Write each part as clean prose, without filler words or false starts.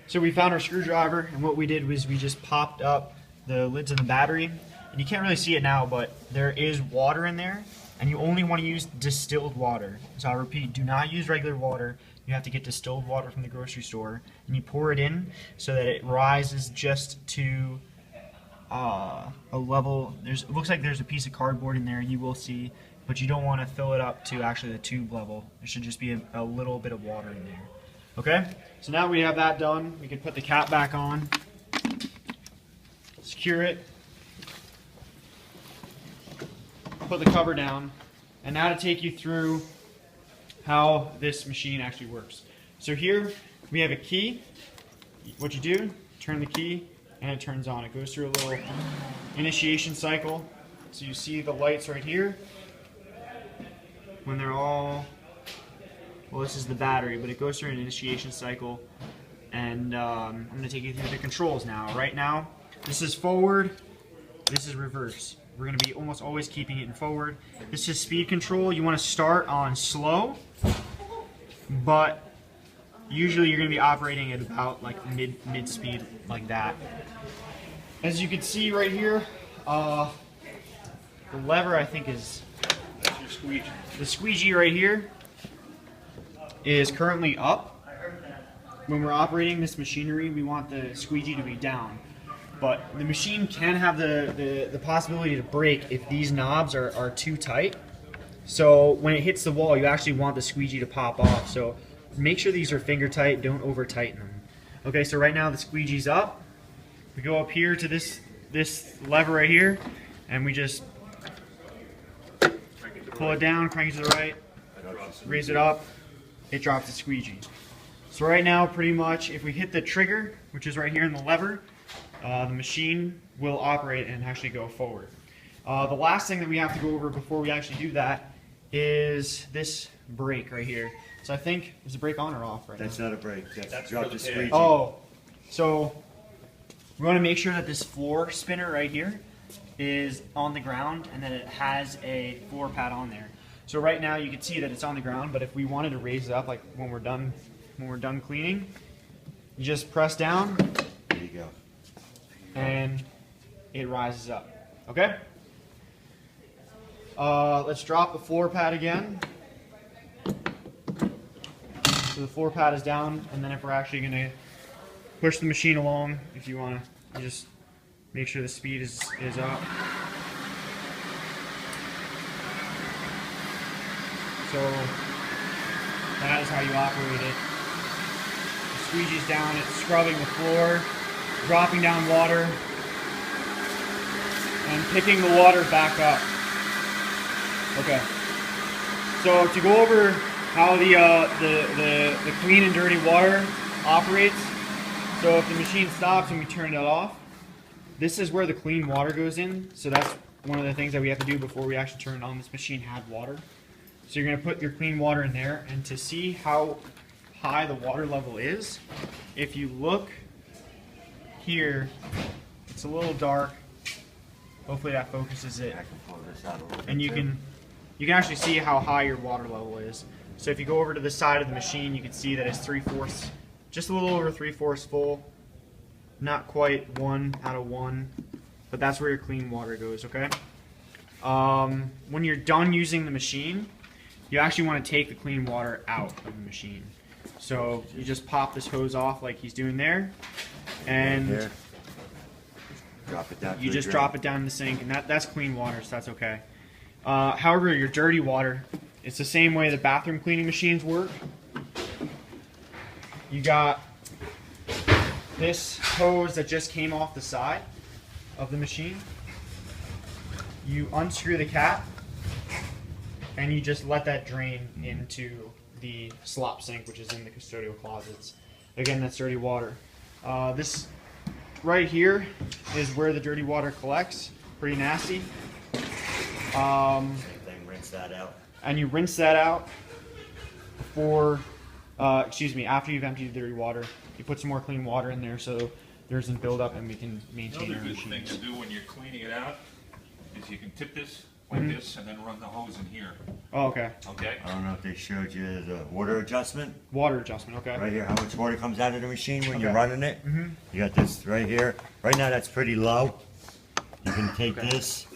So we found our screwdriver, and what we did was we just popped up the lids of the battery. And you can't really see it now, but there is water in there, and you only want to use distilled water. So I'll repeat, do not use regular water. You have to get distilled water from the grocery store, and you pour it in so that it rises just to a level. It looks like there's a piece of cardboard in there, you will see, but you don't want to fill it up to actually the tube level. There should just be a little bit of water in there. Okay, so now we have that done. We can put the cap back on, secure it, put the cover down, and now to take you through how this machine actually works. So here we have a key. What you do, turn the key and it turns on. It goes through a little initiation cycle. So you see the lights right here. When they're all, well, this is the battery, but it goes through an initiation cycle. And I'm going to take you through the controls now. Right now, this is forward, this is reverse. We're going to be almost always keeping it in forward. This is speed control. You want to start on slow, but usually you're going to be operating at about like mid speed like that. As you can see right here, the lever I think is the squeegee right here is currently up. When we're operating this machinery, we want the squeegee to be down. But the machine can have the possibility to break if these knobs are too tight. So when it hits the wall, you actually want the squeegee to pop off. So make sure these are finger tight, don't over tighten them. Okay, so right now the squeegee's up. We go up here to this lever right here, and we just pull it down, crank it to the right, raise it up, it drops the squeegee. So right now, pretty much, if we hit the trigger, which is right here in the lever, the machine will operate and actually go forward. The last thing that we have to go over before we actually do that is this brake right here. So I think, is the brake on or off right now? That's not a brake. That's drop the squeegee. Oh, so we want to make sure that this floor spinner right here is on the ground and that it has a floor pad on there. So right now you can see that it's on the ground, but if we wanted to raise it up, like when we're done cleaning, you just press down. There you go. And it rises up. Okay? Let's drop the floor pad again. So the floor pad is down, and then if we're actually going to push the machine along, if you want to, you just make sure the speed is up. So that is how you operate it. The squeegee's down, it's scrubbing the floor, dropping down water, and picking the water back up. Okay. So to go over how the clean and dirty water operates, so if the machine stops and we turn it off, this is where the clean water goes in. So that's one of the things that we have to do before we actually turn it on. This machine had water. So you're going to put your clean water in there, and to see how high the water level is, if you look here, it's a little dark. Hopefully that focuses it. I can pull this out a little bit And you can actually see how high your water level is. So if you go over to the side of the machine, you can see that it's 3/4, just a little over 3/4 full. Not quite 1 out of 1, but that's where your clean water goes, okay? When you're done using the machine, you actually want to take the clean water out of the machine. So you just pop this hose off like he's doing there, and There. Drop it down. you just drop it down in the sink, and that's clean water, so that's okay. However, your dirty water, it's the same way the bathroom cleaning machines work. You got this hose that just came off the side of the machine. You unscrew the cap, and you just let that drain into the slop sink, which is in the custodial closets. Again, that's dirty water. This right here is where the dirty water collects. Pretty nasty. Same thing, rinse that out. And you rinse that out before, after you've emptied the dirty water. You put some more clean water in there so there isn't buildup and we can maintain Another our good thing machines. to do when you're cleaning it out is you can tip this like this, and then run the hose in here, Oh, okay. okay? I don't know if they showed you the water adjustment. Water adjustment. Okay. Right here, how much water comes out of the machine when you're Okay. running it. You got this right here. Right now that's pretty low. You can take Okay. this,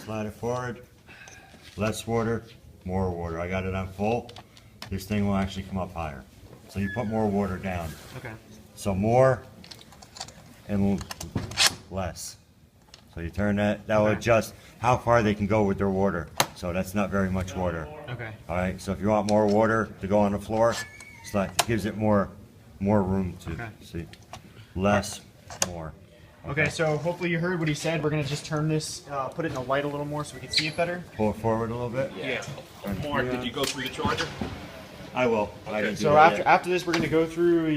slide it forward, less water, more water. I got it on full. This thing will actually come up higher. So you put more water down. Okay. So more and less. So you turn that, that will Okay. adjust how far they can go with their water. So that's not very much water. Okay. All right, so if you want more water to go on the floor, it's like, it gives it more room to Okay. see. Less, more. Okay. So hopefully you heard what he said. We're gonna just turn this, put it in the light a little more so we can see it better. Pull it forward a little bit. Yeah. Mark, did you go through the charger? I will. I didn't do So that after yet. after this, we're gonna go through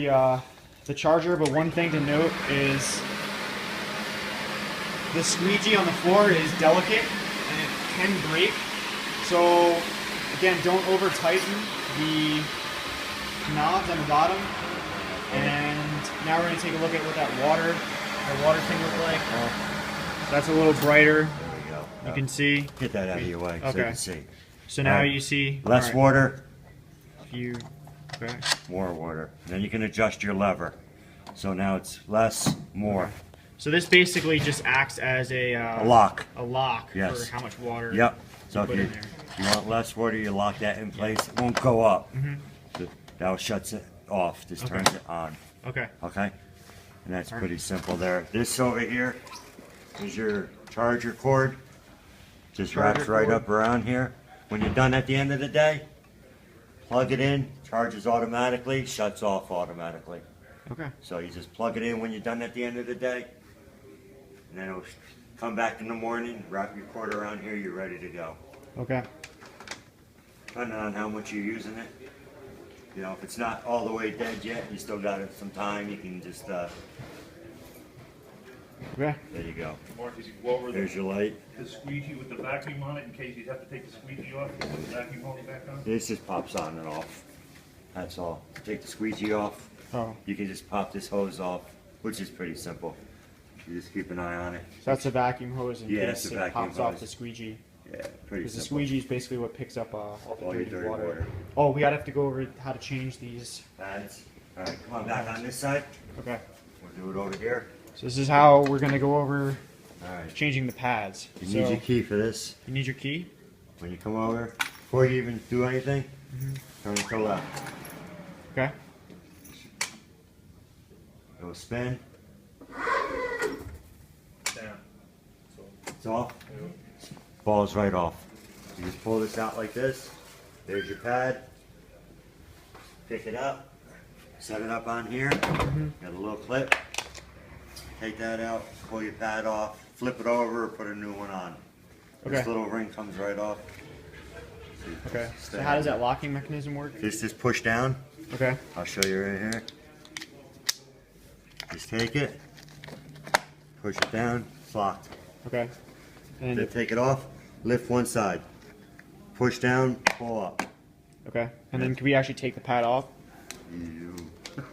the charger. But one thing to note is the squeegee on the floor is delicate and it can break. So again, don't over tighten the knobs on the bottom. And now we're gonna take a look at what that water thing look like. So that's a little brighter. There we go. You can see. Get that out of your way so you Okay. can see. So now Alright. you see Less alright, water, if you okay. more water. Then you can adjust your lever. So now it's less, more. So this basically just acts as a lock. A lock Yes. for how much water. Yep. So if put you, in there. you want less water, you lock that in place. It won't go up. Mm-hmm. That shuts it off. Just Okay. turns it on. Okay. Okay? And that's Alright. pretty simple there. This over here is your charger cord. Just wraps Charger right cord. up around here. When you're done at the end of the day, plug it in, charges automatically, shuts off automatically. Okay. So you just plug it in when you're done at the end of the day, and then it'll come back in the morning, wrap your cord around here, you're ready to go. Okay. Depending on how much you're using it. You know, if it's not all the way dead yet, you still got it some time, you can just, Okay. there you go. Mark, did you go over There's your light. the squeegee with the vacuum on it in case you'd have to take the squeegee off and put the vacuum hose back on? This just pops on and off. That's all. Take the squeegee off. Oh, You can just pop this hose off, which is pretty simple. You just keep an eye on it. so that's a vacuum hose in Yeah, case that's a it vacuum pops off hose. the squeegee. Yeah, pretty Because the simple. squeegee is basically what picks up all the All your dirty dirty water. water. Oh, we gotta have to go over how to change these. Pads. All right, come on back on this side. Okay. We'll do it over here. So this is how we're gonna go over All right. changing the pads. You So need your key for this. you need your key. When you come over, before you even do anything, turn it to the left. Okay. It'll spin. Down. It's off. Falls right off. You just pull this out like this. There's your pad. Pick it up. Set it up on here. Got a little clip. Take that out. Pull your pad off. Flip it over. Put a new one on. This Okay. little ring comes right off. Okay. So how does that locking mechanism work? This is push down. Okay. I'll show you right here. Just take it. Push it down. It's locked. Okay. And Then take it off. Lift one side. Push down. Pull up. okay. And then can we actually take the pad off? You.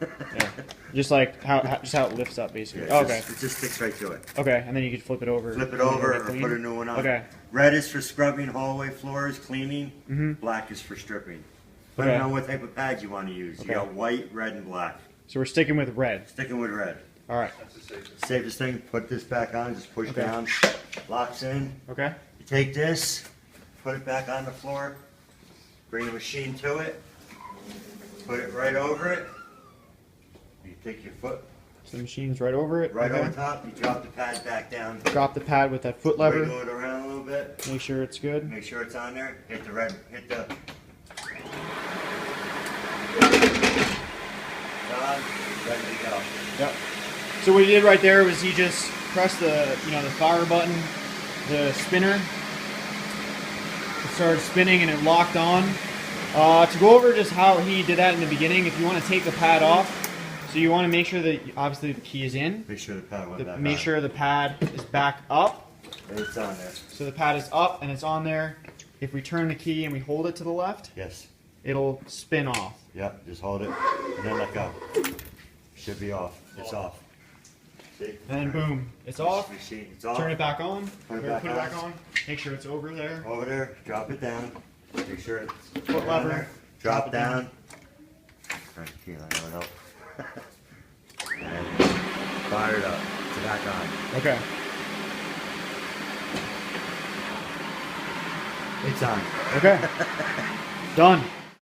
Yeah. Just like just how it lifts up basically. Yeah, Oh, it okay. just sticks right to it. Okay. And then you can flip it over. Flip it Make over it or clean? put a new one on. Okay. Red is for scrubbing hallway floors, cleaning. Mhm. Black is for stripping. Depending Okay. on what type of pad you want to use. Okay. You got white, red, and black. So we're sticking with red. Sticking with red. All right. That's the safest. Safest thing, put this back on, just push Okay. down, locks in. Okay. You take this, put it back on the floor, bring the machine to it, put it right over it. You take your foot So the machine's right over it. right okay. over top, you drop the pad back down, Drop the pad with that foot lever. wiggle it around a little bit, Make sure it's good. make sure it's on there, hit the red, hit the done, ready to go. Yep. So what he did right there was he just pressed the the fire button, the spinner. It started spinning and it locked on. To go over just how he did that in the beginning, if you want to take the pad off, so you want to make sure that obviously the key is in. Make sure the pad went back Make on. sure the pad is back up. It's on there. So the pad is up and it's on there. If we turn the key and we hold it to the left, Yes. it'll spin off. Yep, just hold it and then let go. Should be off. It's off. See? And boom, it's off. Machine, it's off. Turn it back on. Put it Or back put it back on. on. Make sure it's over there. Over there, drop it down. Make sure it's Foot down lever, there. drop Drop it down. down. Right here, I don't know. And fire it up. It's back on. Okay. It's on. Okay. Done.